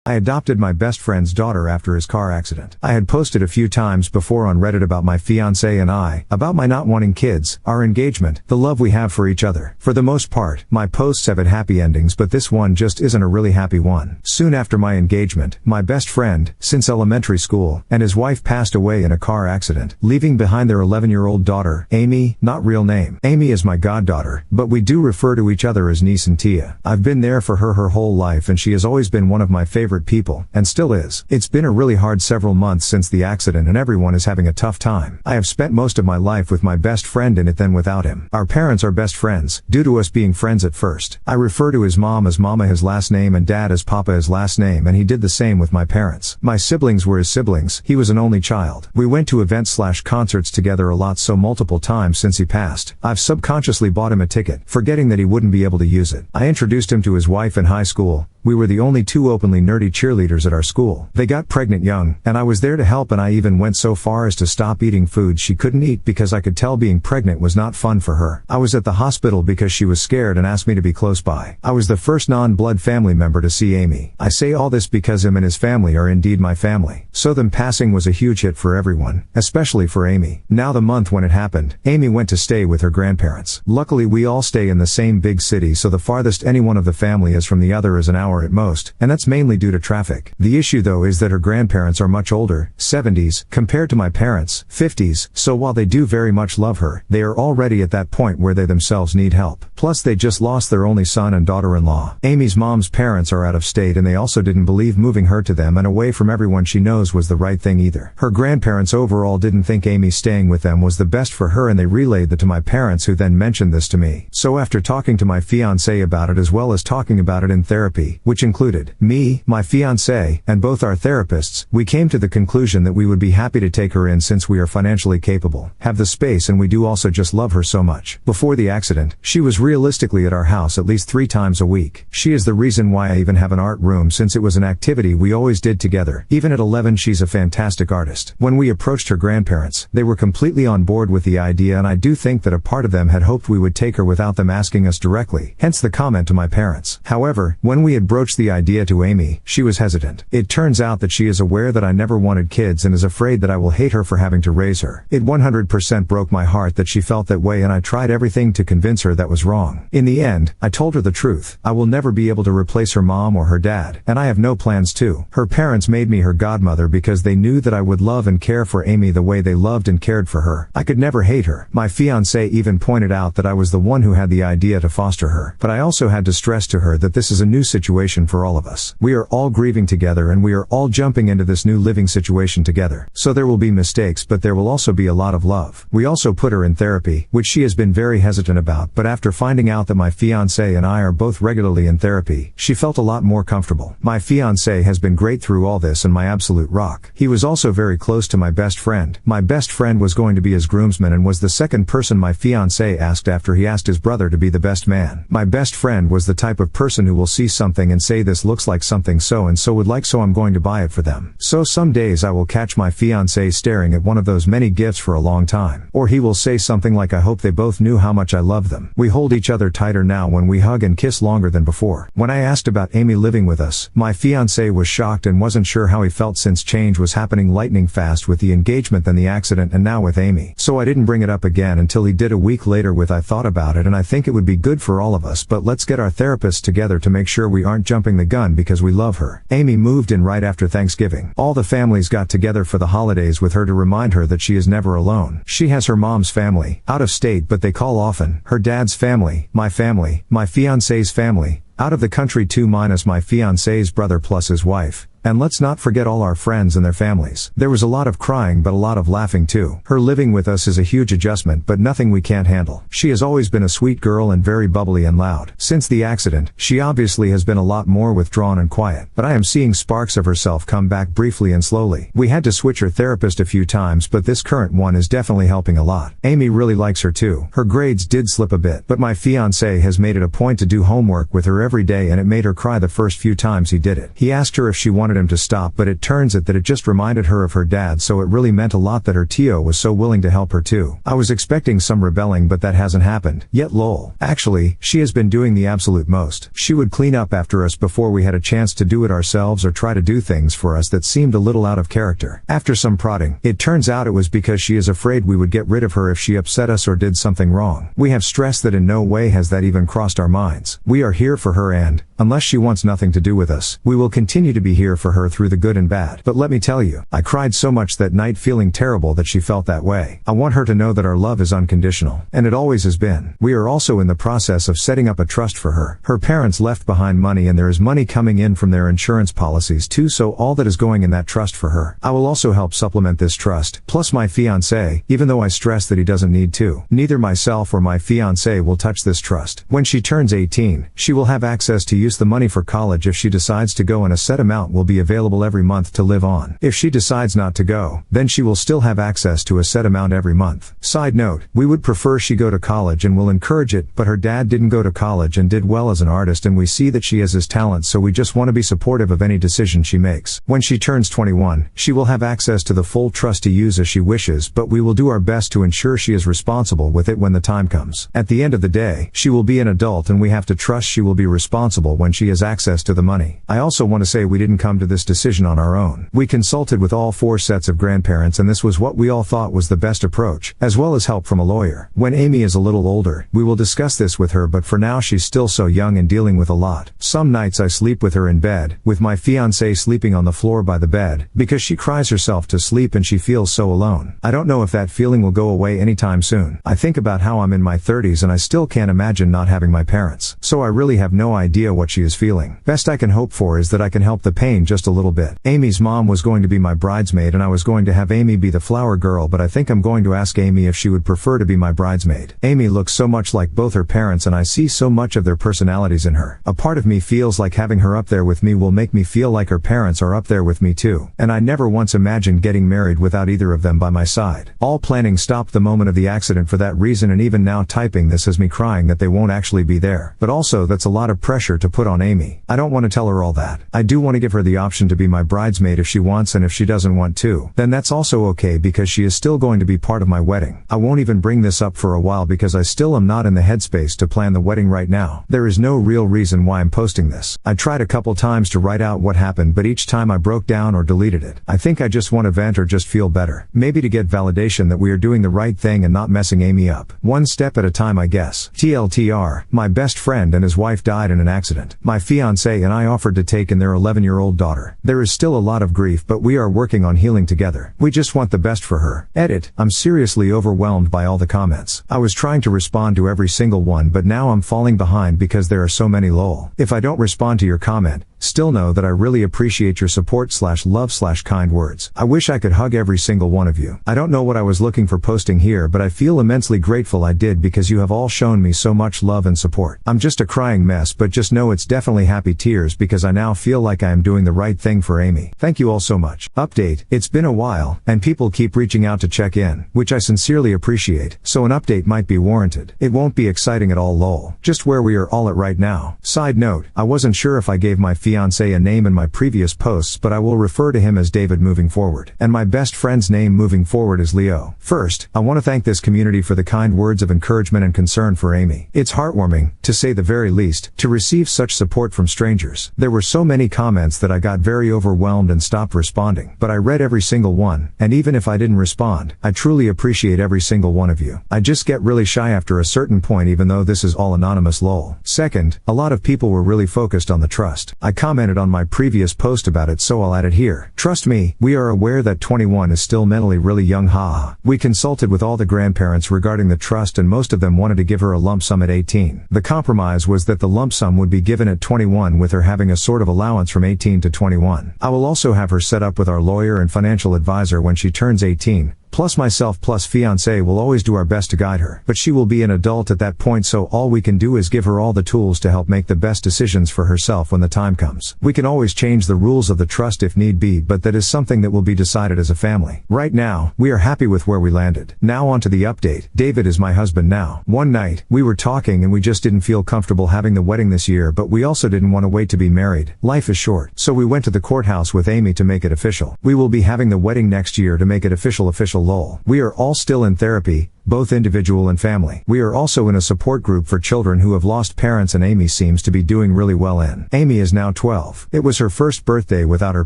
I adopted my best friend's daughter after his car accident. I had posted a few times before on Reddit about my fiancé and I, about my not wanting kids, our engagement, the love we have for each other. For the most part, my posts have had happy endings, but this one just isn't a really happy one. Soon after my engagement, my best friend, since elementary school, and his wife passed away in a car accident, leaving behind their 11-year-old daughter, Amy, not real name. Amy is my goddaughter, but we do refer to each other as niece and tia. I've been there for her whole life, and she has always been one of my favorite people, and still is. It's been a really hard several months since the accident, and everyone is having a tough time. I have spent most of my life with my best friend in it, then without him. Our parents are best friends, due to us being friends at first. I refer to his mom as Mama, his last name, and Dad as Papa, his last name, and he did the same with my parents. My siblings were his siblings. He was an only child. We went to events/concerts together a lot, so multiple times since he passed, I've subconsciously bought him a ticket, forgetting that he wouldn't be able to use it. I introduced him to his wife in high school. We were the only two openly nerdy cheerleaders at our school. They got pregnant young, and I was there to help, and I even went so far as to stop eating food she couldn't eat because I could tell being pregnant was not fun for her. I was at the hospital because she was scared and asked me to be close by. I was the first non-blood family member to see Amy. I say all this because him and his family are indeed my family. So them passing was a huge hit for everyone, especially for Amy. Now the month when it happened, Amy went to stay with her grandparents. Luckily we all stay in the same big city, so the farthest any one of the family is from the other is an hour at most, and that's mainly due to traffic. The issue though is that her grandparents are much older, 70s, compared to my parents, 50s, so while they do very much love her, they are already at that point where they themselves need help. Plus they just lost their only son and daughter-in-law. Amy's mom's parents are out of state, and they also didn't believe moving her to them and away from everyone she knows was the right thing either. Her grandparents overall didn't think Amy staying with them was the best for her, and they relayed that to my parents, who then mentioned this to me. So after talking to my fiancé about it, as well as talking about it in therapy, which included me, my fiancé, and both our therapists, we came to the conclusion that we would be happy to take her in since we are financially capable, have the space, and we do also just love her so much. Before the accident, she was realistically at our house at least 3 times a week. She is the reason why I even have an art room, since it was an activity we always did together. Even at 11 she's a fantastic artist. When we approached her grandparents, they were completely on board with the idea, and I do think that a part of them had hoped we would take her without them asking us directly, hence the comment to my parents. However, when we had broached the idea to Amy, she was hesitant. It turns out that she is aware that I never wanted kids and is afraid that I will hate her for having to raise her. It 100% broke my heart that she felt that way, and I tried everything to convince her that was wrong. In the end, I told her the truth. I will never be able to replace her mom or her dad, and I have no plans to. Her parents made me her godmother because they knew that I would love and care for Amy the way they loved and cared for her. I could never hate her. My fiancé even pointed out that I was the one who had the idea to foster her, but I also had to stress to her that this is a new situation for all of us. We are all grieving together, and we are all jumping into this new living situation together. So there will be mistakes, but there will also be a lot of love. We also put her in therapy, which she has been very hesitant about, but after finding out that my fiancé and I are both regularly in therapy, she felt a lot more comfortable. My fiancé has been great through all this and my absolute rock. He was also very close to my best friend. My best friend was going to be his groomsman and was the second person my fiancé asked after he asked his brother to be the best man. My best friend was the type of person who will see something and say, this looks like something so and so would like, so I'm going to buy it for them. So some days I will catch my fiancé staring at one of those many gifts for a long time. Or he will say something like, I hope they both knew how much I love them. We hold each other tighter now when we hug and kiss longer than before. When I asked about Amy living with us, my fiancé was shocked and wasn't sure how he felt since change was happening lightning fast with the engagement, then the accident, and now with Amy. So I didn't bring it up again until he did a week later with, I thought about it and I think it would be good for all of us, but let's get our therapists together to make sure we aren't jumping the gun because we love her. Amy moved in right after Thanksgiving. All the families got together for the holidays with her to remind her that she is never alone. She has her mom's family, out of state but they call often, her dad's family, my fiancé's family, out of the country too, minus my fiancé's brother plus his wife. And let's not forget all our friends and their families. There was a lot of crying but a lot of laughing too. Her living with us is a huge adjustment but nothing we can't handle. She has always been a sweet girl and very bubbly and loud. Since the accident, she obviously has been a lot more withdrawn and quiet, but I am seeing sparks of herself come back briefly and slowly. We had to switch her therapist a few times, but this current one is definitely helping a lot. Amy really likes her too. Her grades did slip a bit, but my fiancé has made it a point to do homework with her every day, and it made her cry the first few times he did it. He asked her if she wanted wanted him to stop, but it turns out that it just reminded her of her dad, so it really meant a lot that her Tio was so willing to help her too. I was expecting some rebelling, but that hasn't happened yet. Lol. Actually, she has been doing the absolute most. She would clean up after us before we had a chance to do it ourselves, or try to do things for us that seemed a little out of character. After some prodding, it turns out it was because she is afraid we would get rid of her if she upset us or did something wrong. We have stressed that in no way has that even crossed our minds. We are here for her, and unless she wants nothing to do with us, we will continue to be here for her through the good and bad. But let me tell you, I cried so much that night, feeling terrible that she felt that way. I want her to know that our love is unconditional, and it always has been. We are also in the process of setting up a trust for her. Her parents left behind money, and there is money coming in from their insurance policies too, so all that is going in that trust for her. I will also help supplement this trust, plus my fiancé, even though I stress that he doesn't need to. Neither myself or my fiancé will touch this trust. When she turns 18, she will have access to use the money for college if she decides to go, and a set amount will be available every month to live on. If she decides not to go, then she will still have access to a set amount every month. Side note, we would prefer she go to college and will encourage it, but her dad didn't go to college and did well as an artist, and we see that she has his talent, so we just want to be supportive of any decision she makes. When she turns 21, she will have access to the full trust to use as she wishes, but we will do our best to ensure she is responsible with it when the time comes. At the end of the day, she will be an adult, and we have to trust she will be responsible when she has access to the money. I also want to say we didn't come to this decision on our own. We consulted with all 4 sets of grandparents, and this was what we all thought was the best approach, as well as help from a lawyer. When Amy is a little older, we will discuss this with her, but for now she's still so young and dealing with a lot. Some nights I sleep with her in bed, with my fiancé sleeping on the floor by the bed, because she cries herself to sleep and she feels so alone. I don't know if that feeling will go away anytime soon. I think about how I'm in my 30s and I still can't imagine not having my parents, so I really have no idea what she is feeling. Best I can hope for is that I can help the pain just a little bit. Amy's mom was going to be my bridesmaid, and I was going to have Amy be the flower girl, but I think I'm going to ask Amy if she would prefer to be my bridesmaid. Amy looks so much like both her parents, and I see so much of their personalities in her. A part of me feels like having her up there with me will make me feel like her parents are up there with me too, and I never once imagined getting married without either of them by my side. All planning stopped the moment of the accident for that reason, and even now typing this has me crying that they won't actually be there. But also, that's a lot of pressure to put on Amy. I don't want to tell her all that. I do want to give her the option to be my bridesmaid if she wants, and if she doesn't want to, then that's also okay, because she is still going to be part of my wedding. I won't even bring this up for a while because I still am not in the headspace to plan the wedding right now. There is no real reason why I'm posting this. I tried a couple times to write out what happened, but each time I broke down or deleted it. I think I just want to vent or just feel better. Maybe to get validation that we are doing the right thing and not messing Amy up. One step at a time, I guess. TLTR, my best friend and his wife died in an accident. My fiancé and I offered to take in their 11-year-old daughter. There is still a lot of grief, but we are working on healing together. We just want the best for her. Edit. I'm seriously overwhelmed by all the comments. I was trying to respond to every single one, but now I'm falling behind because there are so many. Lol. If I don't respond to your comment, still know that I really appreciate your support /love kind words. I wish I could hug every single one of you. I don't know what I was looking for posting here, but I feel immensely grateful I did, because you have all shown me so much love and support. I'm just a crying mess, but just know it's definitely happy tears, because I now feel like I am doing the right thing for Amy. Thank you all so much. Update. It's been a while, and people keep reaching out to check in, which I sincerely appreciate, so an update might be warranted. It won't be exciting at all. Lol. Just where we are all at right now. Side note, I wasn't sure if I gave my fiancé a name in my previous posts, but I will refer to him as David moving forward. And my best friend's name moving forward is Leo. First, I want to thank this community for the kind words of encouragement and concern for Amy. It's heartwarming, to say the very least, to receive such support from strangers. There were so many comments that I got very overwhelmed and stopped responding. But I read every single one, and even if I didn't respond, I truly appreciate every single one of you. I just get really shy after a certain point, even though this is all anonymous. Lol. Second, a lot of people were really focused on the trust. I commented on my previous post about it, so I'll add it here. Trust me, we are aware that 21 is still mentally really young. Haha. We consulted with all the grandparents regarding the trust, and most of them wanted to give her a lump sum at 18. The compromise was that the lump sum would be given at 21, with her having a sort of allowance from 18 to 21. I will also have her set up with our lawyer and financial advisor when she turns 18. plus myself plus fiancé will always do our best to guide her. But she will be an adult at that point, so all we can do is give her all the tools to help make the best decisions for herself when the time comes. We can always change the rules of the trust if need be, but that is something that will be decided as a family. Right now, we are happy with where we landed. Now on to the update. David is my husband now. One night, we were talking and we just didn't feel comfortable having the wedding this year, but we also didn't want to wait to be married. Life is short. So we went to the courthouse with Amy to make it official. We will be having the wedding next year to make it official lol. We are all still in therapy, both individual and family. We are also in a support group for children who have lost parents, and Amy seems to be doing really well in. Amy is now 12. It was her first birthday without her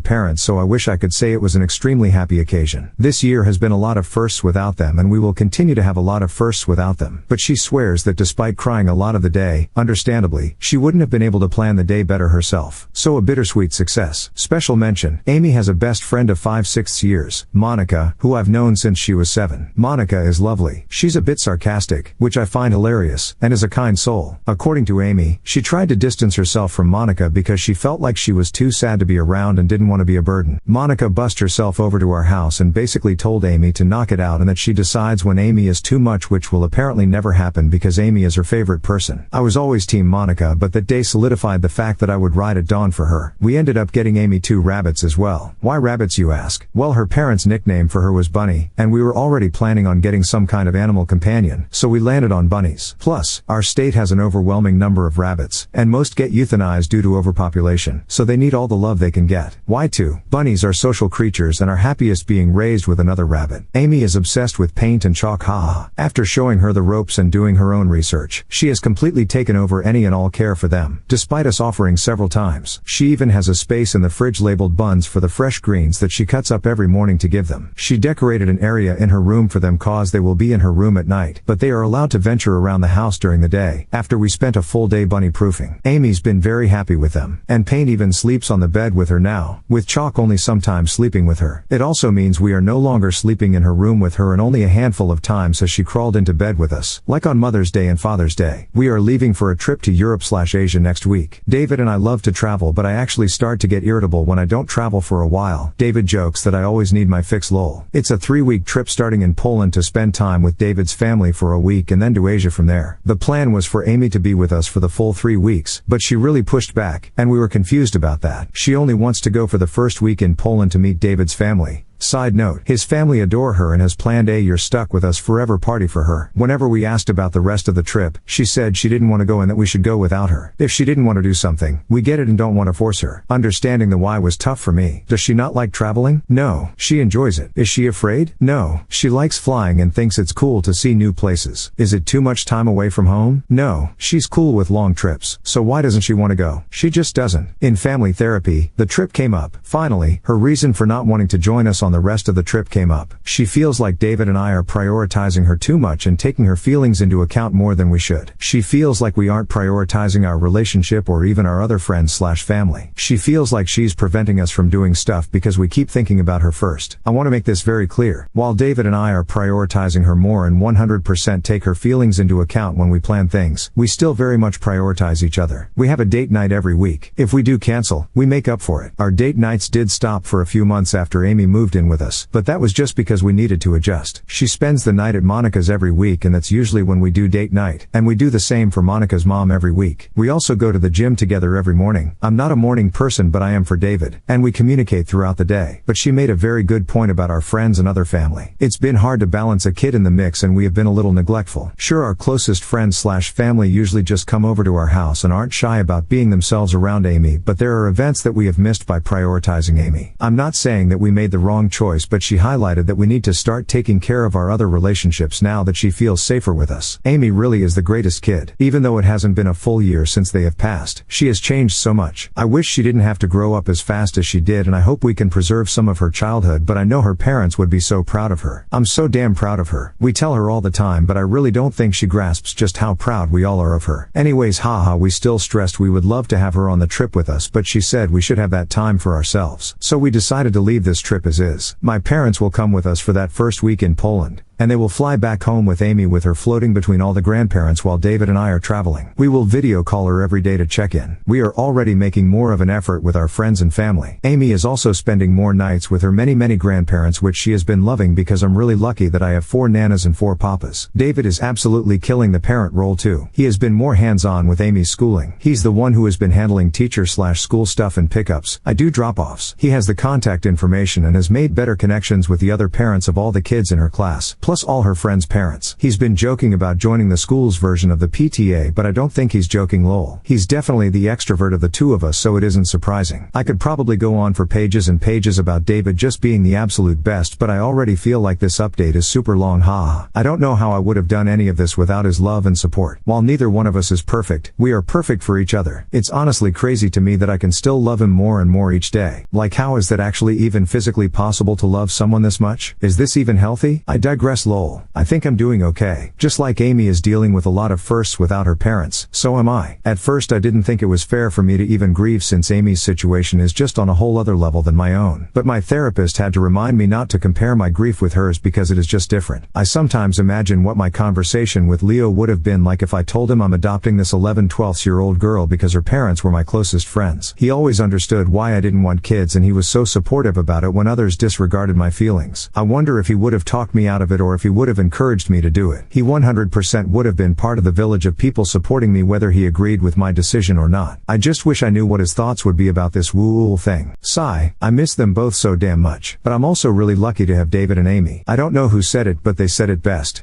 parents, so I wish I could say it was an extremely happy occasion. This year has been a lot of firsts without them, and we will continue to have a lot of firsts without them. But she swears that despite crying a lot of the day, understandably, she wouldn't have been able to plan the day better herself. So a bittersweet success. Special mention, Amy has a best friend of 5/6 years, Monica, who I've known since she was 7. Monica is lovely. She's a bit sarcastic, which I find hilarious, and is a kind soul. According to Amy, she tried to distance herself from Monica because she felt like she was too sad to be around and didn't want to be a burden. Monica bussed herself over to our house and basically told Amy to knock it out and that she decides when Amy is too much, which will apparently never happen because Amy is her favorite person. I was always team Monica, but that day solidified the fact that I would ride at dawn for her. We ended up getting Amy 2 rabbits as well. Why rabbits, you ask? Well, her parents' nickname for her was Bunny, and we were already planning on getting some kind of animal companion, so we landed on bunnies. Plus, our state has an overwhelming number of rabbits, and most get euthanized due to overpopulation, so they need all the love they can get. Why too? Bunnies are social creatures and are happiest being raised with another rabbit. Amy is obsessed with paint and chalk, haha. After showing her the ropes and doing her own research, she has completely taken over any and all care for them, despite us offering several times. She even has a space in the fridge labeled buns for the fresh greens that she cuts up every morning to give them. She decorated an area in her room for them cause they will be in her room at night, but they are allowed to venture around the house during the day, after we spent a full day bunny proofing. Amy's been very happy with them, and Paint even sleeps on the bed with her now, with Chalk only sometimes sleeping with her. It also means we are no longer sleeping in her room with her, and only a handful of times has she crawled into bed with us, like on Mother's Day and Father's Day. We are leaving for a trip to Europe/Asia next week. David and I love to travel, but I actually start to get irritable when I don't travel for a while. David jokes that I always need my fix lol. It's a 3-week trip starting in Poland to spend time with David's family for a week and then to Asia from there. The plan was for Amy to be with us for the full 3 weeks, but she really pushed back, and we were confused about that. She only wants to go for the first week in Poland to meet David's family. Side note, his family adore her and has planned a "you're stuck with us forever" party for her. Whenever we asked about the rest of the trip, she said she didn't want to go and that we should go without her. If she didn't want to do something, we get it and don't want to force her. Understanding the why was tough for me. Does she not like traveling? No, she enjoys it. Is she afraid? No, she likes flying and thinks it's cool to see new places. Is it too much time away from home? No, she's cool with long trips. So why doesn't she want to go? She just doesn't. In family therapy, the trip came up. Finally, her reason for not wanting to join us on the rest of the trip came up. She feels like David and I are prioritizing her too much and taking her feelings into account more than we should. She feels like we aren't prioritizing our relationship or even our other friends/family. She feels like she's preventing us from doing stuff because we keep thinking about her first. I want to make this very clear. While David and I are prioritizing her more and 100% take her feelings into account when we plan things, we still very much prioritize each other. We have a date night every week. If we do cancel, we make up for it. Our date nights did stop for a few months after Amy moved in with us, but that was just because we needed to adjust. She spends the night at Monica's every week, and that's usually when we do date night, and we do the same for Monica's mom every week. We also go to the gym together every morning. I'm not a morning person, but I am for David, and we communicate throughout the day. But she made a very good point about our friends and other family. It's been hard to balance a kid in the mix, and we have been a little neglectful. Sure, our closest friends/family usually just come over to our house and aren't shy about being themselves around Amy, but there are events that we have missed by prioritizing Amy. I'm not saying that we made the wrong choice, but she highlighted that we need to start taking care of our other relationships now that she feels safer with us. Amy really is the greatest kid. Even though it hasn't been a full year since they have passed, she has changed so much. I wish she didn't have to grow up as fast as she did, and I hope we can preserve some of her childhood, but I know her parents would be so proud of her. I'm so damn proud of her. We tell her all the time, but I really don't think she grasps just how proud we all are of her. Anyways, haha, we still stressed we would love to have her on the trip with us, but she said we should have that time for ourselves. So we decided to leave this trip as is. My parents will come with us for that first week in Poland, and they will fly back home with Amy with her floating between all the grandparents while David and I are traveling. We will video call her every day to check in. We are already making more of an effort with our friends and family. Amy is also spending more nights with her many grandparents, which she has been loving because I'm really lucky that I have 4 nanas and 4 papas. David is absolutely killing the parent role too. He has been more hands-on with Amy's schooling. He's the one who has been handling teacher/school stuff and pickups. I do drop-offs. He has the contact information and has made better connections with the other parents of all the kids in her class, plus all her friends' parents. He's been joking about joining the school's version of the PTA, but I don't think he's joking lol. He's definitely the extrovert of the two of us, so it isn't surprising. I could probably go on for pages and pages about David just being the absolute best, but I already feel like this update is super long, haha. I don't know how I would have done any of this without his love and support. While neither one of us is perfect, we are perfect for each other. It's honestly crazy to me that I can still love him more and more each day. Like, how is that actually even physically possible to love someone this much? Is this even healthy? I digress lol. I think I'm doing okay. Just like Amy is dealing with a lot of firsts without her parents, so am I. At first I didn't think it was fair for me to even grieve since Amy's situation is just on a whole other level than my own. But my therapist had to remind me not to compare my grief with hers because it is just different. I sometimes imagine what my conversation with Leo would have been like if I told him I'm adopting this 11-12-year-old girl because her parents were my closest friends. He always understood why I didn't want kids, and he was so supportive about it when others disregarded my feelings. I wonder if he would have talked me out of it or if he would have encouraged me to do it. He 100% would have been part of the village of people supporting me whether he agreed with my decision or not. I just wish I knew what his thoughts would be about this woo thing. Sigh. I miss them both so damn much. But I'm also really lucky to have David and Amy. I don't know who said it, but they said it best.